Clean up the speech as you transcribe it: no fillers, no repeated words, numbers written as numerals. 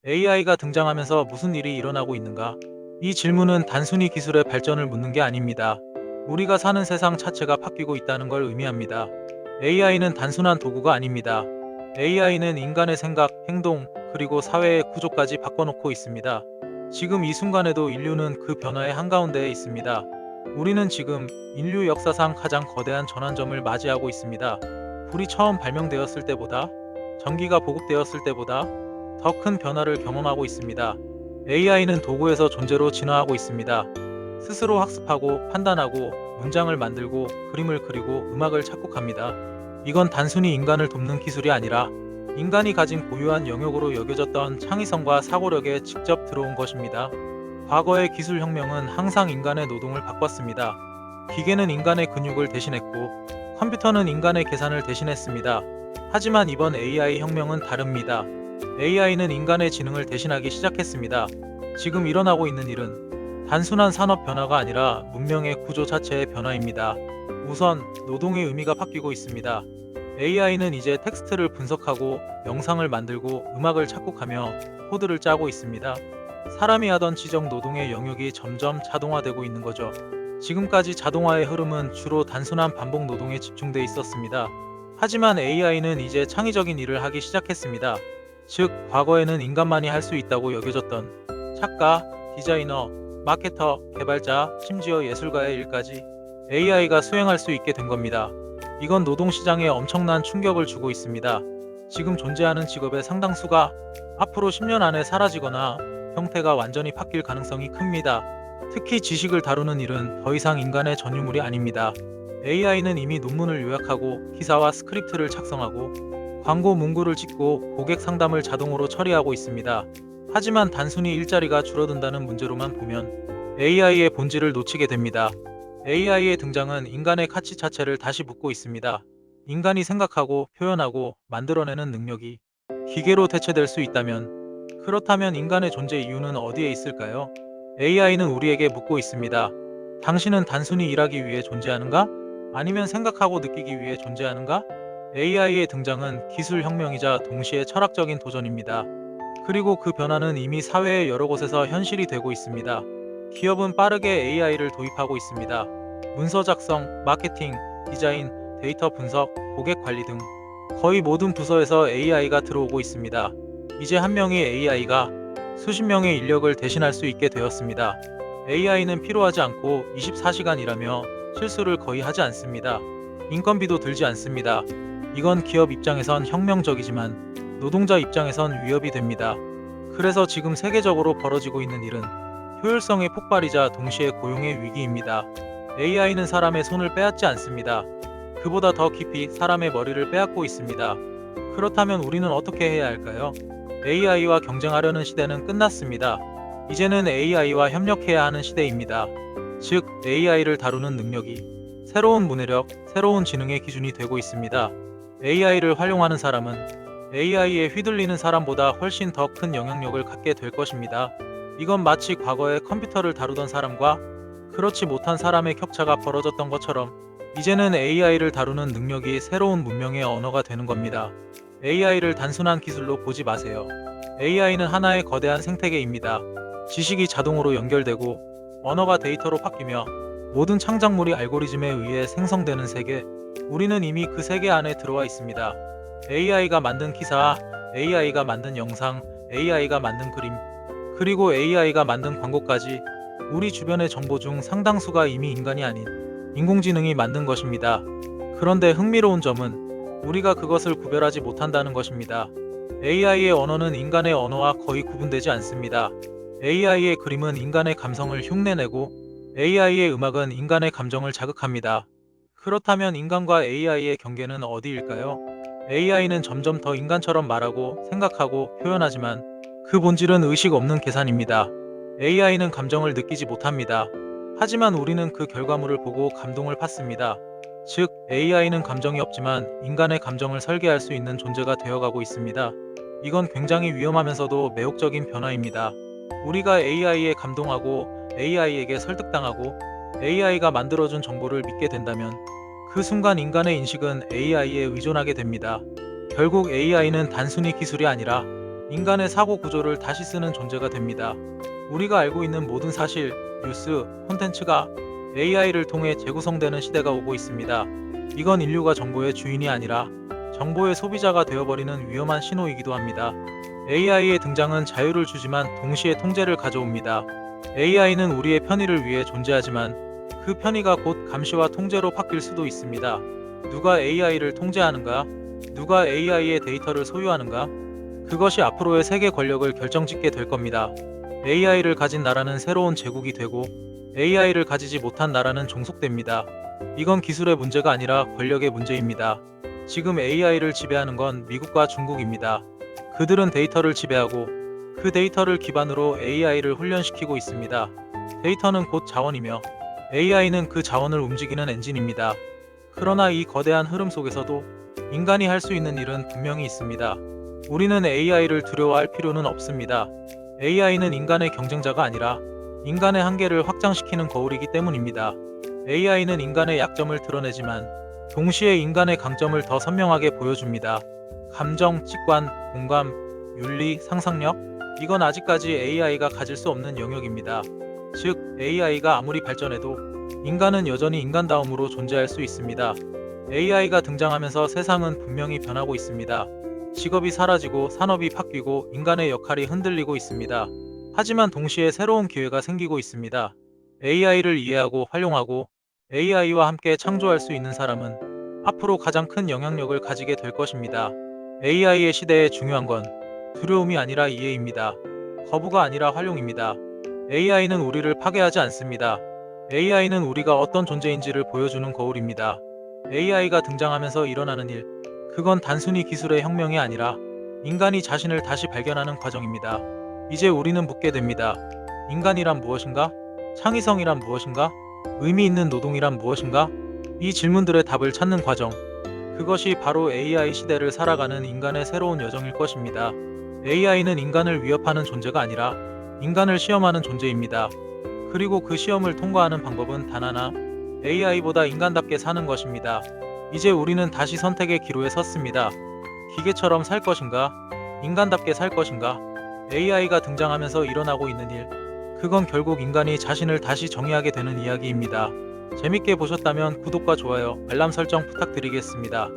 AI가 등장하면서 무슨 일이 일어나고 있는가? 이 질문은 단순히 기술의 발전을 묻는 게 아닙니다. 우리가 사는 세상 자체가 바뀌고 있다는 걸 의미합니다. AI는 단순한 도구가 아닙니다. AI는 인간의 생각, 행동, 그리고 사회의 구조까지 바꿔놓고 있습니다. 지금 이 순간에도 인류는 그 변화의 한가운데에 있습니다. 우리는 지금 인류 역사상 가장 거대한 전환점을 맞이하고 있습니다. 불이 처음 발명되었을 때보다, 전기가 보급되었을 때보다 더 큰 변화를 경험하고 있습니다. AI는 도구에서 존재로 진화하고 있습니다. 스스로 학습하고 판단하고 문장을 만들고 그림을 그리고 음악을 작곡합니다. 이건 단순히 인간을 돕는 기술이 아니라 인간이 가진 고유한 영역으로 여겨졌던 창의성과 사고력에 직접 들어온 것입니다. 과거의 기술 혁명은 항상 인간의 노동을 바꿨습니다. 기계는 인간의 근육을 대신했고 컴퓨터는 인간의 계산을 대신했습니다. 하지만 이번 AI 혁명은 다릅니다. AI는 인간의 지능을 대신하기 시작했습니다. 지금 일어나고 있는 일은 단순한 산업 변화가 아니라 문명의 구조 자체의 변화입니다. 우선 노동의 의미가 바뀌고 있습니다. AI는 이제 텍스트를 분석하고 영상을 만들고 음악을 작곡하며 코드를 짜고 있습니다. 사람이 하던 지적 노동의 영역이 점점 자동화되고 있는 거죠. 지금까지 자동화의 흐름은 주로 단순한 반복 노동에 집중돼 있었습니다. 하지만 AI는 이제 창의적인 일을 하기 시작했습니다. 즉, 과거에는 인간만이 할 수 있다고 여겨졌던 작가, 디자이너, 마케터, 개발자, 심지어 예술가의 일까지 AI가 수행할 수 있게 된 겁니다. 이건 노동시장에 엄청난 충격을 주고 있습니다. 지금 존재하는 직업의 상당수가 앞으로 10년 안에 사라지거나 형태가 완전히 바뀔 가능성이 큽니다. 특히 지식을 다루는 일은 더 이상 인간의 전유물이 아닙니다. AI는 이미 논문을 요약하고 기사와 스크립트를 작성하고 광고 문구를 찍고 고객 상담을 자동으로 처리하고 있습니다. 하지만 단순히 일자리가 줄어든다는 문제로만 보면 AI의 본질을 놓치게 됩니다. AI의 등장은 인간의 가치 자체를 다시 묻고 있습니다. 인간이 생각하고 표현하고 만들어내는 능력이 기계로 대체될 수 있다면, 그렇다면 인간의 존재 이유는 어디에 있을까요? AI는 우리에게 묻고 있습니다. 당신은 단순히 일하기 위해 존재하는가? 아니면 생각하고 느끼기 위해 존재하는가? AI의 등장은 기술 혁명이자 동시에 철학적인 도전입니다. 그리고 그 변화는 이미 사회의 여러 곳에서 현실이 되고 있습니다. 기업은 빠르게 AI를 도입하고 있습니다. 문서 작성, 마케팅, 디자인, 데이터 분석, 고객 관리 등 거의 모든 부서에서 AI가 들어오고 있습니다. 이제 한 명의 AI가 수십 명의 인력을 대신할 수 있게 되었습니다. AI는 피로하지 않고 24시간 일하며 실수를 거의 하지 않습니다. 인건비도 들지 않습니다. 이건 기업 입장에선 혁명적이지만 노동자 입장에선 위협이 됩니다. 그래서 지금 세계적으로 벌어지고 있는 일은 효율성의 폭발이자 동시에 고용의 위기입니다. AI는 사람의 손을 빼앗지 않습니다. 그보다 더 깊이 사람의 머리를 빼앗고 있습니다. 그렇다면 우리는 어떻게 해야 할까요? AI와 경쟁하려는 시대는 끝났습니다. 이제는 AI와 협력해야 하는 시대입니다. 즉, AI를 다루는 능력이 새로운 문해력, 새로운 지능의 기준이 되고 있습니다. AI를 활용하는 사람은 AI에 휘둘리는 사람보다 훨씬 더 큰 영향력을 갖게 될 것입니다. 이건 마치 과거에 컴퓨터를 다루던 사람과 그렇지 못한 사람의 격차가 벌어졌던 것처럼 이제는 AI를 다루는 능력이 새로운 문명의 언어가 되는 겁니다. AI를 단순한 기술로 보지 마세요. AI는 하나의 거대한 생태계입니다. 지식이 자동으로 연결되고 언어가 데이터로 바뀌며 모든 창작물이 알고리즘에 의해 생성되는 세계, 우리는 이미 그 세계 안에 들어와 있습니다. AI가 만든 기사, AI가 만든 영상, AI가 만든 그림, 그리고 AI가 만든 광고까지 우리 주변의 정보 중 상당수가 이미 인간이 아닌 인공지능이 만든 것입니다. 그런데 흥미로운 점은 우리가 그것을 구별하지 못한다는 것입니다. AI의 언어는 인간의 언어와 거의 구분되지 않습니다. AI의 그림은 인간의 감성을 흉내내고 AI의 음악은 인간의 감정을 자극합니다. 그렇다면 인간과 AI의 경계는 어디일까요? AI는 점점 더 인간처럼 말하고 생각하고 표현하지만 그 본질은 의식 없는 계산입니다. AI는 감정을 느끼지 못합니다. 하지만 우리는 그 결과물을 보고 감동을 받습니다. 즉, AI는 감정이 없지만 인간의 감정을 설계할 수 있는 존재가 되어가고 있습니다. 이건 굉장히 위험하면서도 매혹적인 변화입니다. 우리가 AI에 감동하고 AI에게 설득당하고 AI가 만들어준 정보를 믿게 된다면 그 순간 인간의 인식은 AI에 의존하게 됩니다. 결국 AI는 단순히 기술이 아니라 인간의 사고 구조를 다시 쓰는 존재가 됩니다. 우리가 알고 있는 모든 사실, 뉴스, 콘텐츠가 AI를 통해 재구성되는 시대가 오고 있습니다. 이건 인류가 정보의 주인이 아니라 정보의 소비자가 되어버리는 위험한 신호이기도 합니다. AI의 등장은 자유를 주지만 동시에 통제를 가져옵니다. AI는 우리의 편의를 위해 존재하지만 그 편의가 곧 감시와 통제로 바뀔 수도 있습니다. 누가 AI를 통제하는가? 누가 AI의 데이터를 소유하는가? 그것이 앞으로의 세계 권력을 결정짓게 될 겁니다. AI를 가진 나라는 새로운 제국이 되고 AI를 가지지 못한 나라는 종속됩니다. 이건 기술의 문제가 아니라 권력의 문제입니다. 지금 AI를 지배하는 건 미국과 중국입니다. 그들은 데이터를 지배하고 그 데이터를 기반으로 AI를 훈련시키고 있습니다. 데이터는 곧 자원이며 AI는 그 자원을 움직이는 엔진입니다. 그러나 이 거대한 흐름 속에서도 인간이 할 수 있는 일은 분명히 있습니다. 우리는 AI를 두려워할 필요는 없습니다. AI는 인간의 경쟁자가 아니라 인간의 한계를 확장시키는 거울이기 때문입니다. AI는 인간의 약점을 드러내지만 동시에 인간의 강점을 더 선명하게 보여줍니다. 감정, 직관, 공감, 윤리, 상상력? 이건 아직까지 AI가 가질 수 없는 영역입니다. 즉, AI가 아무리 발전해도 인간은 여전히 인간다움으로 존재할 수 있습니다. AI가 등장하면서 세상은 분명히 변하고 있습니다. 직업이 사라지고 산업이 바뀌고 인간의 역할이 흔들리고 있습니다. 하지만 동시에 새로운 기회가 생기고 있습니다. AI를 이해하고 활용하고 AI와 함께 창조할 수 있는 사람은 앞으로 가장 큰 영향력을 가지게 될 것입니다. AI의 시대에 중요한 건 두려움이 아니라 이해입니다. 거부가 아니라 활용입니다. AI는 우리를 파괴하지 않습니다. AI는 우리가 어떤 존재인지를 보여주는 거울입니다. AI가 등장하면서 일어나는 일, 그건 단순히 기술의 혁명이 아니라 인간이 자신을 다시 발견하는 과정입니다. 이제 우리는 묻게 됩니다. 인간이란 무엇인가? 창의성이란 무엇인가? 의미 있는 노동이란 무엇인가? 이 질문들의 답을 찾는 과정. 그것이 바로 AI 시대를 살아가는 인간의 새로운 여정일 것입니다. AI는 인간을 위협하는 존재가 아니라 인간을 시험하는 존재입니다. 그리고 그 시험을 통과하는 방법은 단 하나, AI보다 인간답게 사는 것입니다. 이제 우리는 다시 선택의 기로에 섰습니다. 기계처럼 살 것인가? 인간답게 살 것인가? AI가 등장하면서 일어나고 있는 일, 그건 결국 인간이 자신을 다시 정의하게 되는 이야기입니다. 재밌게 보셨다면 구독과 좋아요, 알람 설정 부탁드리겠습니다.